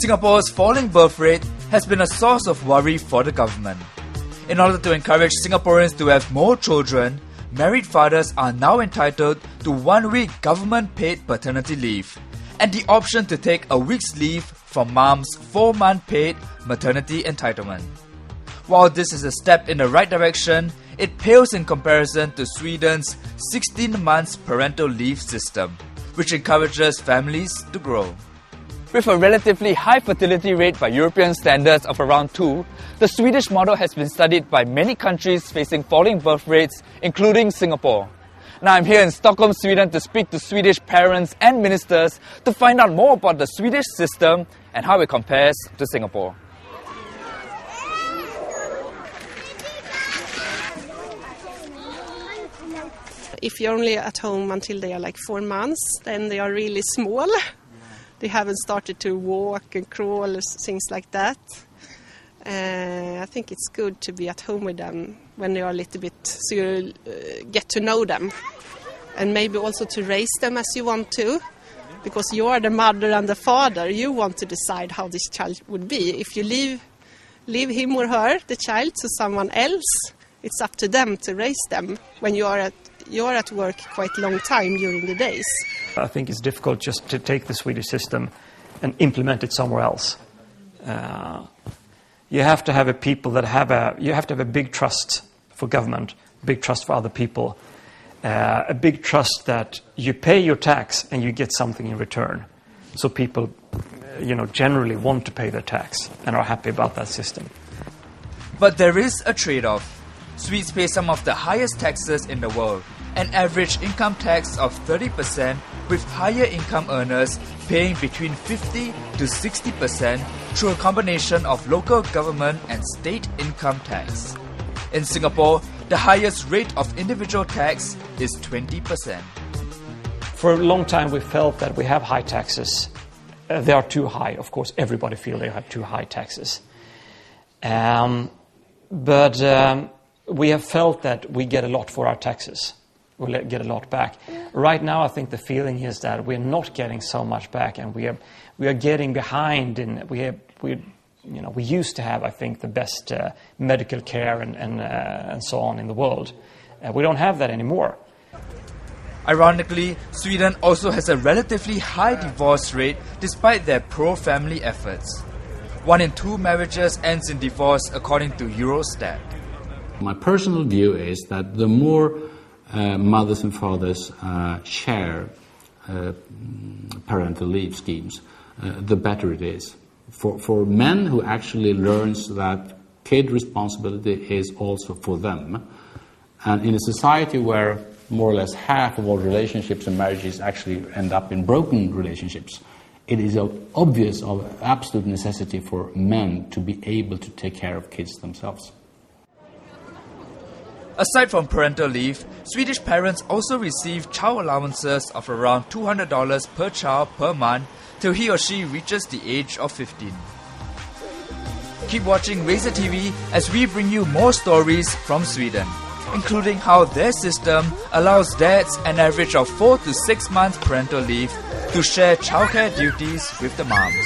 Singapore's falling birth rate has been a source of worry for the government. In order to encourage Singaporeans to have more children, married fathers are now entitled to 1 week government-paid paternity leave and the option to take a week's leave from mom's 4-month paid maternity entitlement. While this is a step in the right direction, it pales in comparison to Sweden's 16 months parental leave system, which encourages families to grow. With a relatively high fertility rate by European standards of around 2, the Swedish model has been studied by many countries facing falling birth rates, including Singapore. Now I'm here in Stockholm, Sweden to speak to Swedish parents and ministers to find out more about the Swedish system and how it compares to Singapore. If you're only at home until they are like 4 months, then they are really small. They haven't started to walk and crawl, things like that. I think it's good to be at home with them when they are a little bit, so you get to know them. And maybe also to raise them as you want to, because you are the mother and the father. You want to decide how this child would be. If you leave him or her, the child, to someone else, it's up to them to raise them when you are at work quite a long time during the days. I think it's difficult just to take the Swedish system and implement it somewhere else. You have to have a people that you have to have a big trust for government, big trust for other people, a big trust that you pay your tax and you get something in return. So people, generally want to pay their tax and are happy about that system. But there is a trade-off. Swedes pay some of the highest taxes in the world, an average income tax of 30%, with higher income earners paying between 50 to 60% through a combination of local government and state income tax. In Singapore, the highest rate of individual tax is 20%. For a long time we felt that we have high taxes. They are too high. Of course, everybody feels they have too high taxes. But we have felt that we get a lot for our taxes. We'll get a lot back. Right now, I think the feeling is that we're not getting so much back, and we are getting behind. And we used to have, I think, the best medical care and so on in the world. We don't have that anymore. Ironically, Sweden also has a relatively high divorce rate despite their pro-family efforts. 1 in 2 marriages ends in divorce according to Eurostat. My personal view is that the more mothers and fathers share parental leave schemes, the better it is. For men who actually learns that kid responsibility is also for them. And in a society where more or less half of all relationships and marriages actually end up in broken relationships, it is obvious of absolute necessity for men to be able to take care of kids themselves. Aside from parental leave, Swedish parents also receive child allowances of around $200 per child per month till he or she reaches the age of 15. Keep watching Razor TV as we bring you more stories from Sweden, including how their system allows dads an average of 4 to 6 months parental leave to share childcare duties with the moms.